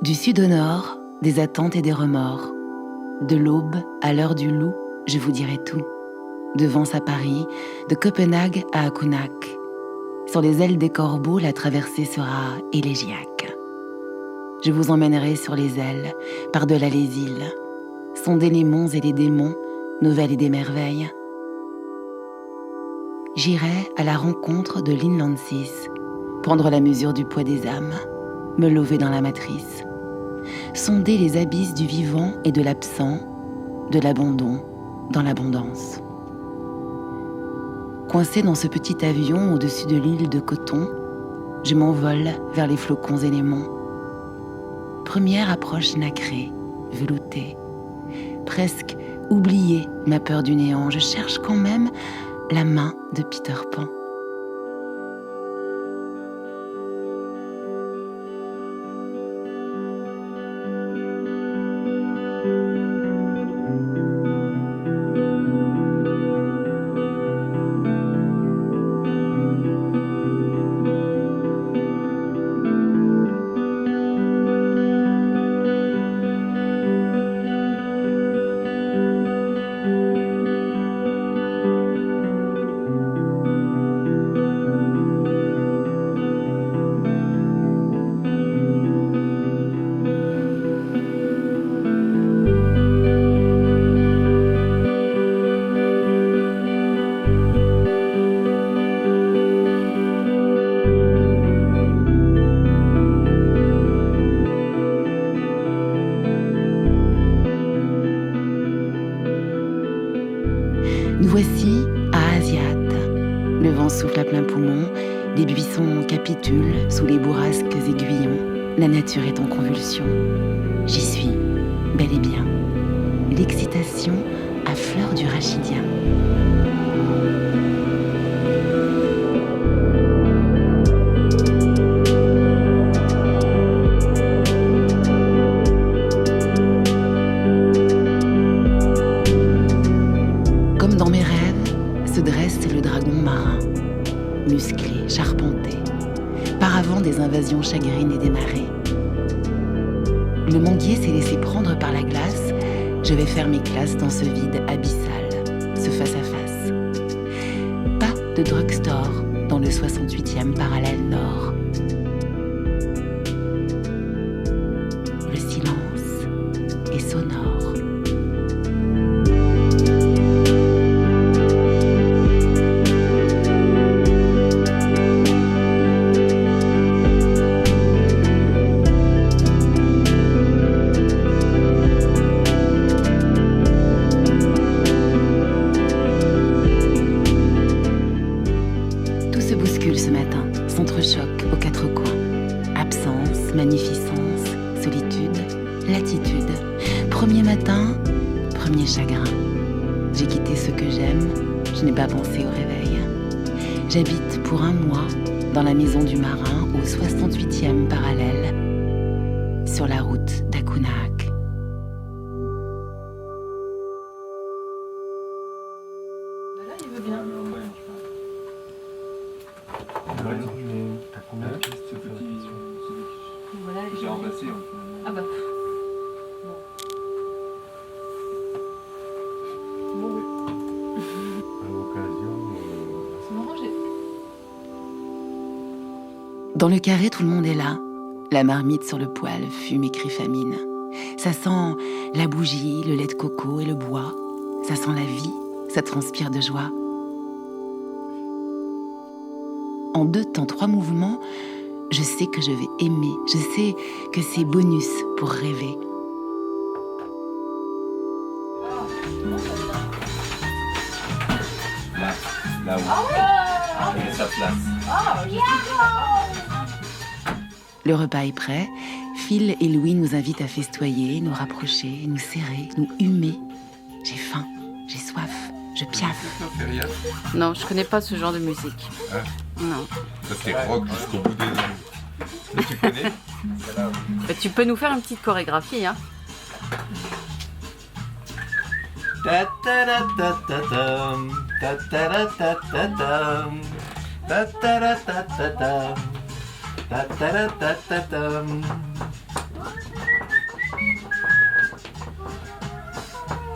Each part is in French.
Du sud au nord, des attentes et des remords. De l'aube à l'heure du loup, je vous dirai tout. De Vence à Paris, de Copenhague à Akunak. Sur les ailes des corbeaux, la traversée sera élégiaque. Je vous emmènerai sur les ailes, par-delà les îles, sonder les monts et les démons, nouvelles et des merveilles. J'irai à la rencontre de l'Inland 6, prendre la mesure du poids des âmes, me lever dans la matrice, sonder les abysses du vivant et de l'absent, de l'abandon dans l'abondance. Coincé dans ce petit avion au-dessus de l'île de coton, je m'envole vers les flocons et les monts. Première approche nacrée, veloutée, presque oubliée ma peur du néant, je cherche quand même la main de Peter Pan. Nous voici à Asiat. Le vent souffle à plein poumon, les buissons capitulent sous les bourrasques aiguillons. La nature est en convulsion. J'y suis, bel et bien. L'excitation à fleur du rachidien. Se dresse le dragon marin, musclé, charpenté, paravent des invasions chagrines et des marées. Le manguier s'est laissé prendre par la glace, je vais faire mes classes dans ce vide abyssal, ce face-à-face. Pas de drugstore dans le 68e parallèle nord. Le silence est sonore. Ce matin, s'entrechoque aux quatre coins. Absence, magnificence, solitude, latitude. Premier matin, premier chagrin. J'ai quitté ce que j'aime, je n'ai pas pensé au réveil. J'habite pour un mois dans la maison du marin au 68e parallèle, sur la route d'Akunak. Là, il veut bien. T'as combien de pistes ce petit Voilà, j'ai remplacé. Ah bah. Bon. Bon, oui. À l'occasion. C'est marrant, Dans le carré, tout le monde est là. La marmite sur le poêle fume et crie famine. Ça sent la bougie, le lait de coco et le bois. Ça sent la vie, ça transpire de joie. En 2 temps, 3 mouvements, je sais que je vais aimer. Je sais que c'est bonus pour rêver. Là où il a sa place. Le repas est prêt. Phil et Louis nous invitent à festoyer, nous rapprocher, nous serrer, nous humer. J'ai faim, j'ai soif, je piaffe. Non, je connais pas ce genre de musique. Hein? Non. Ça c'est rock jusqu'au bout des ongles. Ça, tu connais? Bah, tu peux nous faire une petite chorégraphie, hein? Ta ta ta ta ta tam, ta ta ta ta ta tam, ta ta ta ta ta tam, ta ta ta ta ta tam.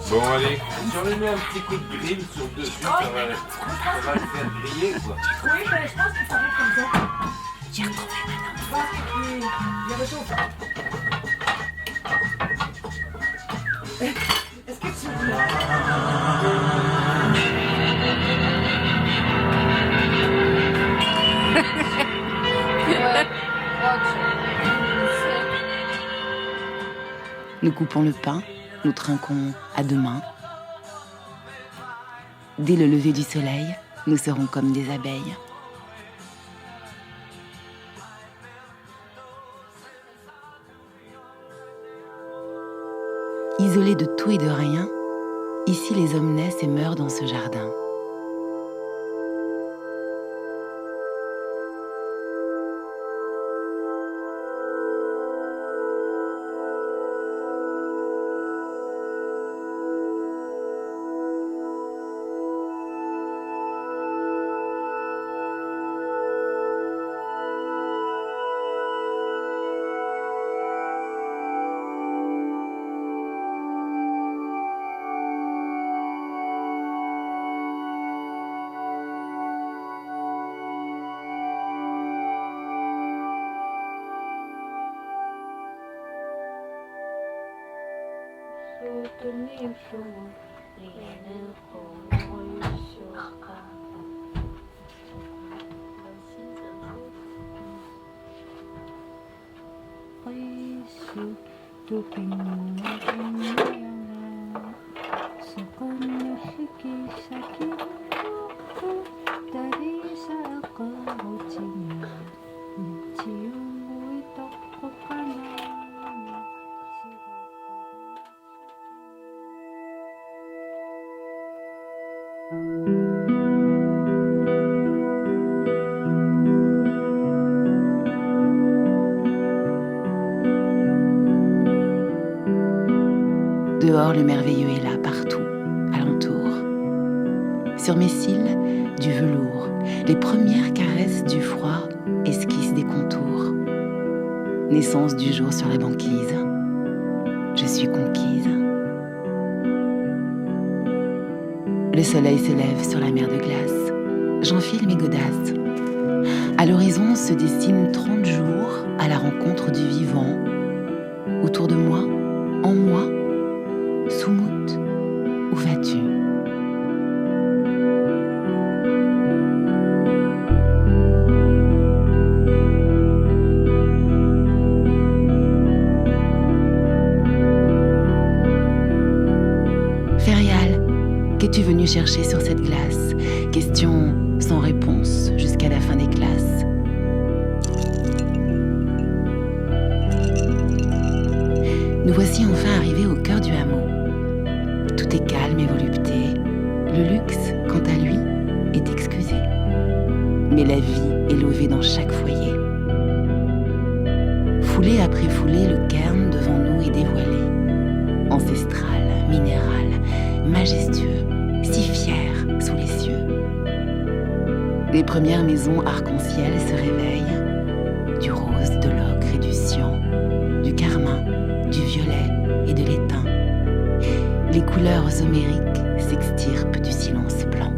Bon, allez. Si on lui met un petit coup de grill sur dessus, ça va le faire griller quoi. Oui, mais je pense qu'il faudrait comme ça. J'ai retrouvé maintenant. Je pense qu'il réchauffe. Est-ce que tu Nous coupons le pain, nous trinquons à deux mains. Dès le lever du soleil, nous serons comme des abeilles. Isolés de tout et de rien, ici les hommes naissent et meurent dans ce jardin. Dehors, le merveilleux est là, partout, alentour. Sur mes cils, du velours, les premières caresses du froid esquissent des contours. Naissance du jour sur la banquise, je suis conquise. Le soleil se lève sur la mer de glace, j'enfile mes godasses. À l'horizon se dessinent 30 jours à la rencontre du vivant. Autour de moi, en moi, Soumout, où vas-tu ? Ferial, qu'es-tu venu chercher sur cette glace ? Question sans réponse jusqu'à la fin des classes. Nous voici enfin arrivés au cœur du hameau. Tout est calme et volupté. Le luxe, quant à lui, est excusé. Mais la vie est levée dans chaque foyer. Foulée après foulée, le cairn devant nous est dévoilé. Ancestral, minéral, majestueux, si fier sous les cieux. Les premières maisons arc-en-ciel se réveillent. Du rose, de l'ocre et du cyan, du carmin, du violet et de l'étain. Les couleurs homériques s'extirpent du silence blanc.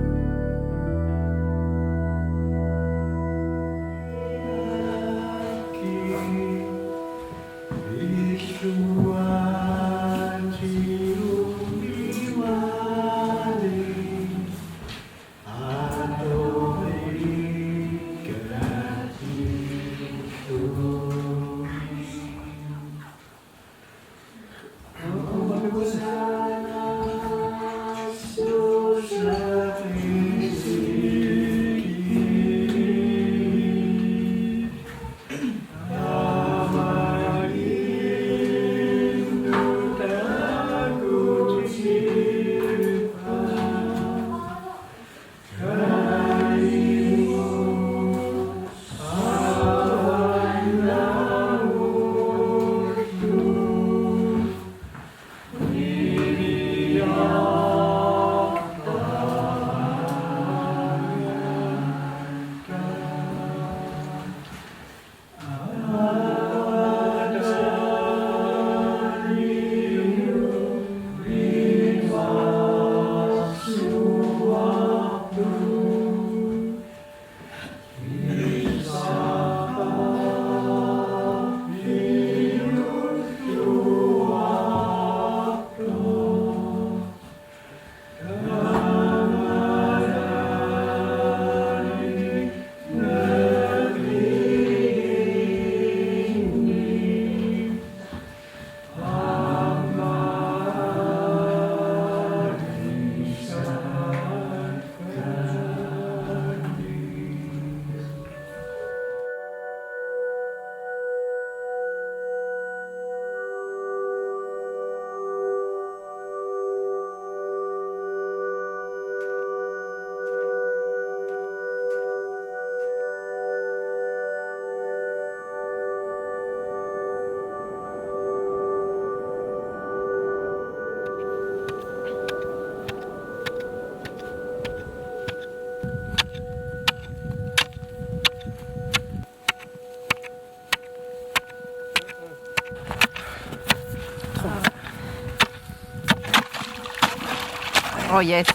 Oh yes.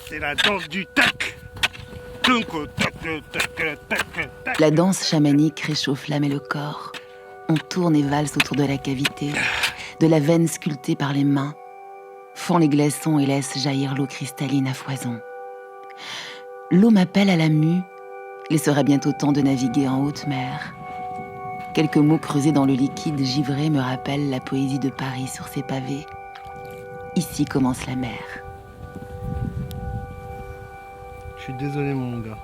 C'est la danse du tac. La danse chamanique réchauffe l'âme et le corps. On tourne et valse autour de la cavité, de la veine sculptée par les mains, fend les glaçons et laisse jaillir l'eau cristalline à foison. L'eau m'appelle à la mue, il sera bientôt temps de naviguer en haute mer. Quelques mots creusés dans le liquide givré me rappellent la poésie de Paris sur ses pavés. Ici commence la mer. Je suis désolé mon gars.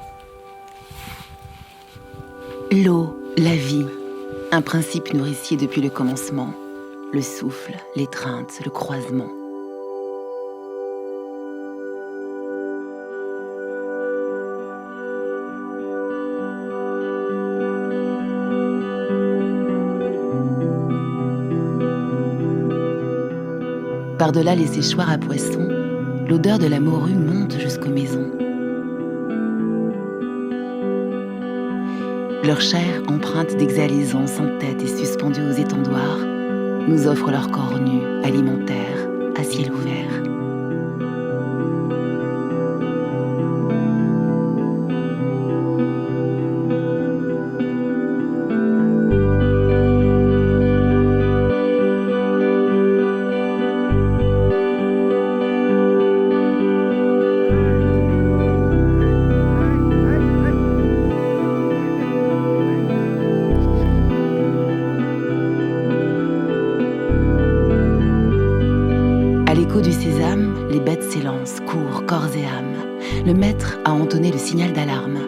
L'eau, la vie, un principe nourricier depuis le commencement. Le souffle, l'étreinte, le croisement. Par-delà les séchoirs à poissons, l'odeur de la morue monte jusqu'aux maisons. Leur chair, empreinte d'exhalaisons sans tête et suspendue aux étendoirs, nous offre leur corps nu, alimentaire, à ciel ouvert. Du sésame, les bêtes s'élancent, courent, corps et âme. Le maître a entonné le signal d'alarme.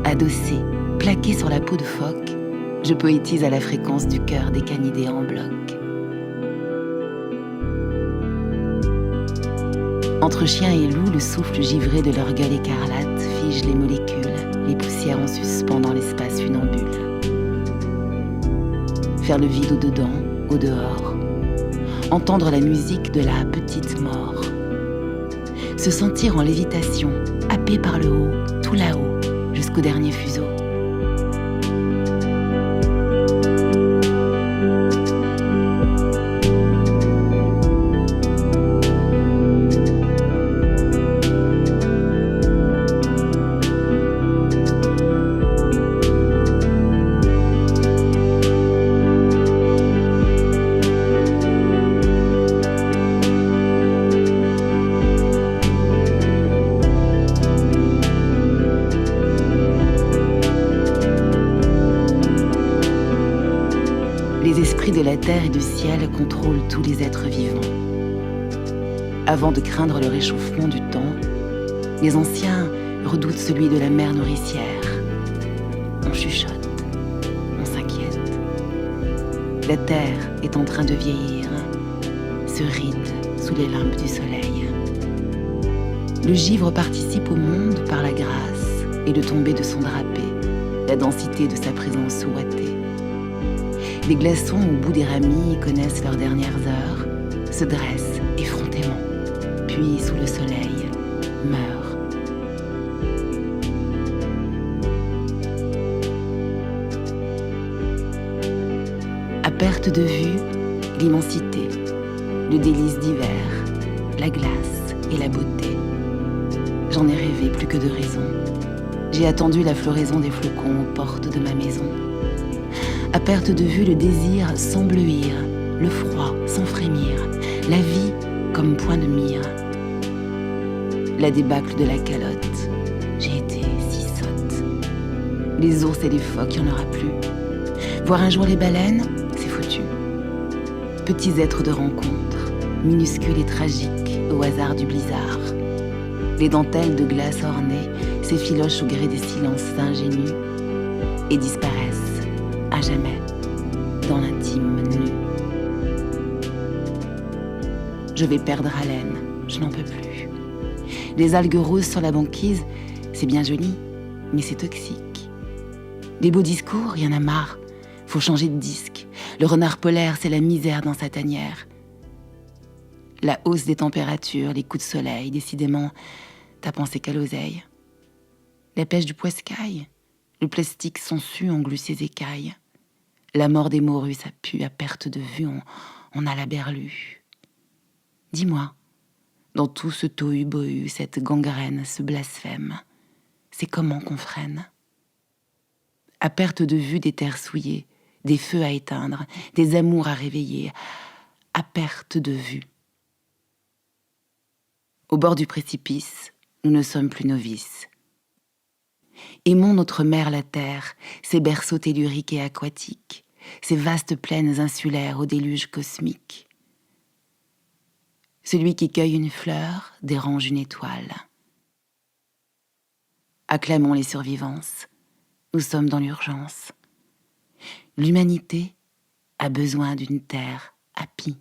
Adossé, plaqué sur la peau de phoque, je poétise à la fréquence du cœur des canidés en bloc. Entre chien et loup, le souffle givré de leur gueule écarlate fige les molécules, les poussières en suspens dans l'espace funambule. Faire le vide au-dedans, au dehors, entendre la musique de la petite mort, se sentir en lévitation, happé par le haut, tout là-haut, jusqu'au dernier fuseau. Les esprits de la terre et du ciel contrôlent tous les êtres vivants. Avant de craindre le réchauffement du temps, les anciens redoutent celui de la mer nourricière. On chuchote, on s'inquiète. La terre est en train de vieillir, se ride sous les limbes du soleil. Le givre participe au monde par la grâce et le tomber de son drapé, la densité de sa présence ouatée. Les glaçons au bout des ramis connaissent leurs dernières heures, se dressent effrontément, puis sous le soleil, meurent. À perte de vue, l'immensité, le délice d'hiver, la glace et la beauté. J'en ai rêvé plus que de raison. J'ai attendu la floraison des flocons aux portes de ma maison. À perte de vue, le désir sans bleuir, le froid sans frémir, la vie comme point de mire. La débâcle de la calotte, j'ai été si sotte. Les ours et les phoques, il n'y en aura plus. Voir un jour les baleines, c'est foutu. Petits êtres de rencontre, minuscules et tragiques, au hasard du blizzard. Les dentelles de glace ornées s'effilochent au gré des silences ingénus et disparaissent à jamais dans l'intime nu. Je vais perdre haleine, je n'en peux plus. Les algues roses sur la banquise, c'est bien joli, mais c'est toxique. Les beaux discours, il y en a marre, faut changer de disque. Le renard polaire, c'est la misère dans sa tanière. La hausse des températures, les coups de soleil, décidément, t'as pensé qu'à l'oseille. La pêche du poiscaille, le plastique sensu englue ses écailles. La mort des morues, ça pue à perte de vue, on a la berlue. Dis-moi, dans tout ce tohu-bohu, cette gangrène, ce blasphème, c'est comment qu'on freine? À perte de vue des terres souillées, des feux à éteindre, des amours à réveiller, à perte de vue. Au bord du précipice, nous ne sommes plus novices. Aimons notre mère la terre, ses berceaux telluriques et aquatiques, ses vastes plaines insulaires au déluge cosmique. Celui qui cueille une fleur dérange une étoile. Acclamons les survivances, nous sommes dans l'urgence. L'humanité a besoin d'une terre happy.